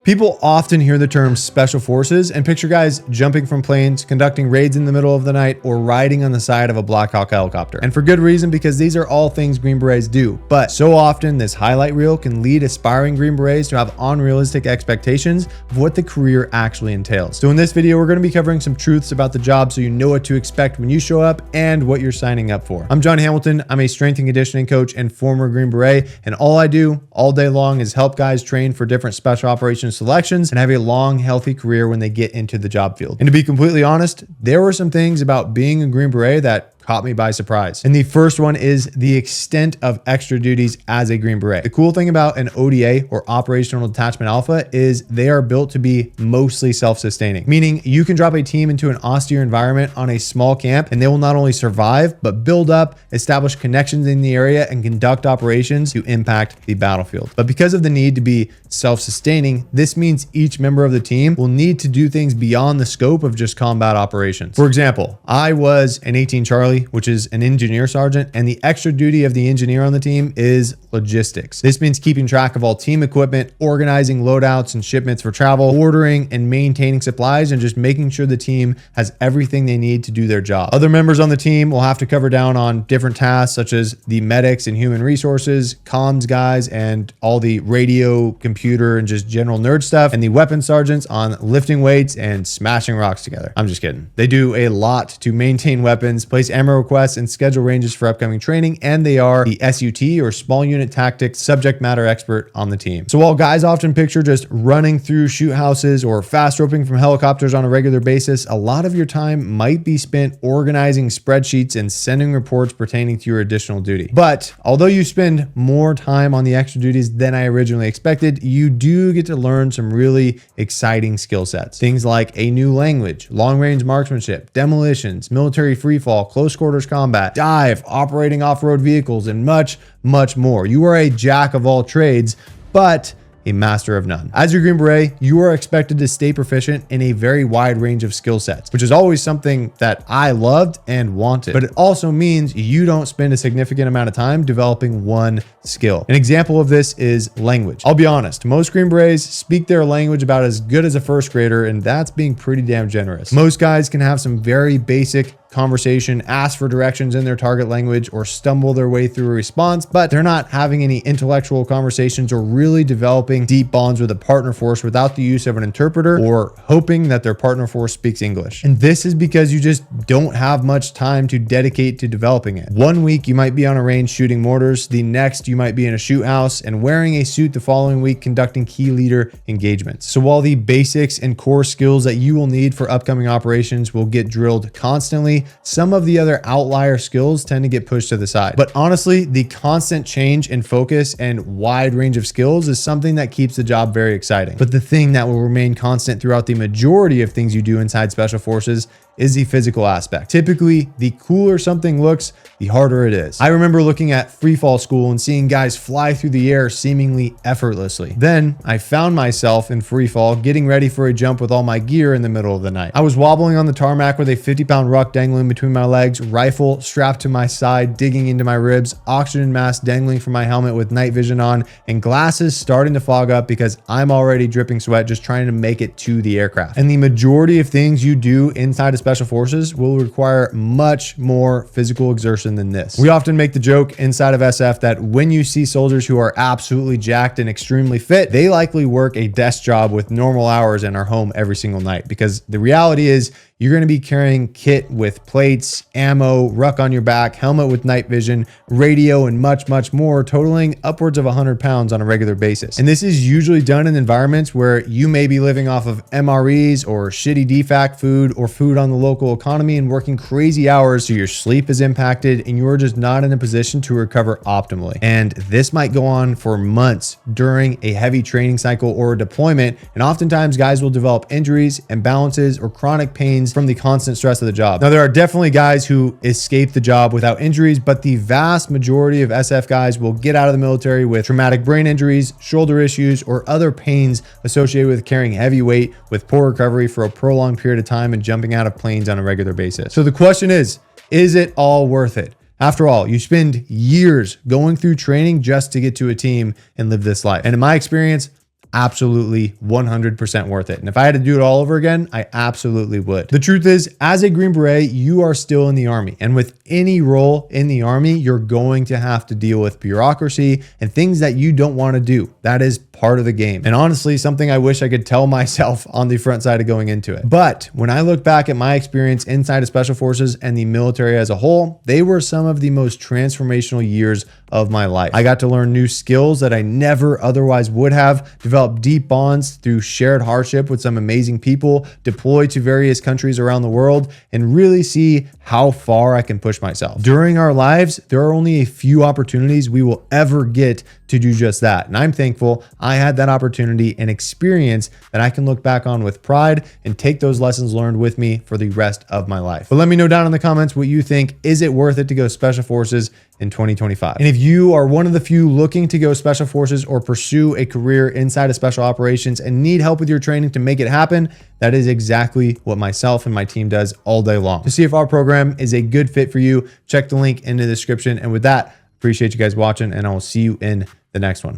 People often hear the term special forces and picture guys jumping from planes, conducting raids in the middle of the night, or riding on the side of a Black Hawk helicopter. And for good reason, because these are all things Green Berets do. But so often this highlight reel can lead aspiring Green Berets to have unrealistic expectations of what the career actually entails. So in this video, we're going to be covering some truths about the job so you know what to expect when you show up and what you're signing up for. I'm John Hamilton. I'm a strength and conditioning coach and former Green Beret. And all I do all day long is help guys train for different special operations selections and have a long, healthy career when they get into the job field. And to be completely honest, there were some things about being a Green Beret that caught me by surprise. And the first one is the extent of extra duties as a Green Beret. The cool thing about an ODA or Operational Detachment Alpha is they are built to be mostly self-sustaining, meaning you can drop a team into an austere environment on a small camp and they will not only survive, but build up, establish connections in the area, and conduct operations to impact the battlefield. But because of the need to be self-sustaining, this means each member of the team will need to do things beyond the scope of just combat operations. For example, I was an 18 Charlie, which is an engineer sergeant, and the extra duty of the engineer on the team is logistics. This means keeping track of all team equipment, organizing loadouts and shipments for travel, ordering and maintaining supplies, and just making sure the team has everything they need to do their job. Other members on the team will have to cover down on different tasks such as the medics and human resources, comms guys, and all the radio, computer, and just general nerd stuff, and the weapons sergeants on lifting weights and smashing rocks together. I'm just kidding. They do a lot to maintain weapons, place ammo requests, and schedule ranges for upcoming training, and they are the SUT or Small Unit Tactics subject matter expert on the team. So while guys often picture just running through shoot houses or fast roping from helicopters on a regular basis, a lot of your time might be spent organizing spreadsheets and sending reports pertaining to your additional duty. But although you spend more time on the extra duties than I originally expected, you do get to learn some really exciting skill sets. Things like a new language, long-range marksmanship, demolitions, military freefall, close quarters combat, dive, operating off-road vehicles, and much, much more. You are a jack of all trades, but a master of none. As your Green Beret, you are expected to stay proficient in a very wide range of skill sets, which is always something that I loved and wanted. But it also means you don't spend a significant amount of time developing one skill. An example of this is language. I'll be honest, most Green Berets speak their language about as good as a first grader, and that's being pretty damn generous. Most guys can have some very basic conversation, ask for directions in their target language, or stumble their way through a response, but they're not having any intellectual conversations or really developing deep bonds with a partner force without the use of an interpreter or hoping that their partner force speaks English. And this is because you just don't have much time to dedicate to developing it. One week you might be on a range shooting mortars, the next you might be in a shoot house, and wearing a suit the following week conducting key leader engagements. So while the basics and core skills that you will need for upcoming operations will get drilled constantly, some of the other outlier skills tend to get pushed to the side. But honestly, the constant change in focus and wide range of skills is something that keeps the job very exciting. But the thing that will remain constant throughout the majority of things you do inside Special Forces is the physical aspect. Typically, the cooler something looks, the harder it is. I remember looking at free fall school and seeing guys fly through the air seemingly effortlessly. Then I found myself in free fall getting ready for a jump with all my gear in the middle of the night. I was wobbling on the tarmac with a 50-pound ruck dangling between my legs, rifle strapped to my side, digging into my ribs, oxygen mask dangling from my helmet with night vision on, and glasses starting to fog up because I'm already dripping sweat just trying to make it to the aircraft. And the majority of things you do inside of Special Forces will require much more physical exertion than this. We often make the joke inside of SF that when you see soldiers who are absolutely jacked and extremely fit, they likely work a desk job with normal hours and are home every single night, because the reality is you're going to be carrying kit with plates, ammo, ruck on your back, helmet with night vision, radio, and much, much more, totaling upwards of 100 pounds on a regular basis. And this is usually done in environments where you may be living off of MREs or shitty DFAC food or food on the local economy and working crazy hours, so your sleep is impacted and you're just not in a position to recover optimally. And this might go on for months during a heavy training cycle or a deployment, and oftentimes guys will develop injuries, imbalances, or chronic pains from the constant stress of the job. Now, there are definitely guys who escape the job without injuries, but the vast majority of SF guys will get out of the military with traumatic brain injuries, shoulder issues, or other pains associated with carrying heavy weight with poor recovery for a prolonged period of time and jumping out of planes on a regular basis. So the question is it all worth it? After all, you spend years going through training just to get to a team and live this life. And in my experience, absolutely 100% worth it. And if I had to do it all over again, I absolutely would. The truth is, as a Green Beret, you are still in the Army. And with any role in the Army, you're going to have to deal with bureaucracy and things that you don't want to do. That is part of the game. And honestly, something I wish I could tell myself on the front side of going into it. But when I look back at my experience inside of Special Forces and the military as a whole, they were some of the most transformational years of my life. I got to learn new skills that I never otherwise would have, develop deep bonds through shared hardship with some amazing people, deploy to various countries around the world, and really see how far I can push myself. During our lives, there are only a few opportunities we will ever get to do just that. And I'm thankful I had that opportunity and experience that I can look back on with pride and take those lessons learned with me for the rest of my life. But let me know down in the comments what you think. Is it worth it to go Special Forces in 2025? And if you are one of the few looking to go Special Forces or pursue a career inside of Special Operations and need help with your training to make it happen, that is exactly what myself and my team does all day long. To see if our program is a good fit for you, check the link in the description. And with that, appreciate you guys watching, and I will see you in the next one.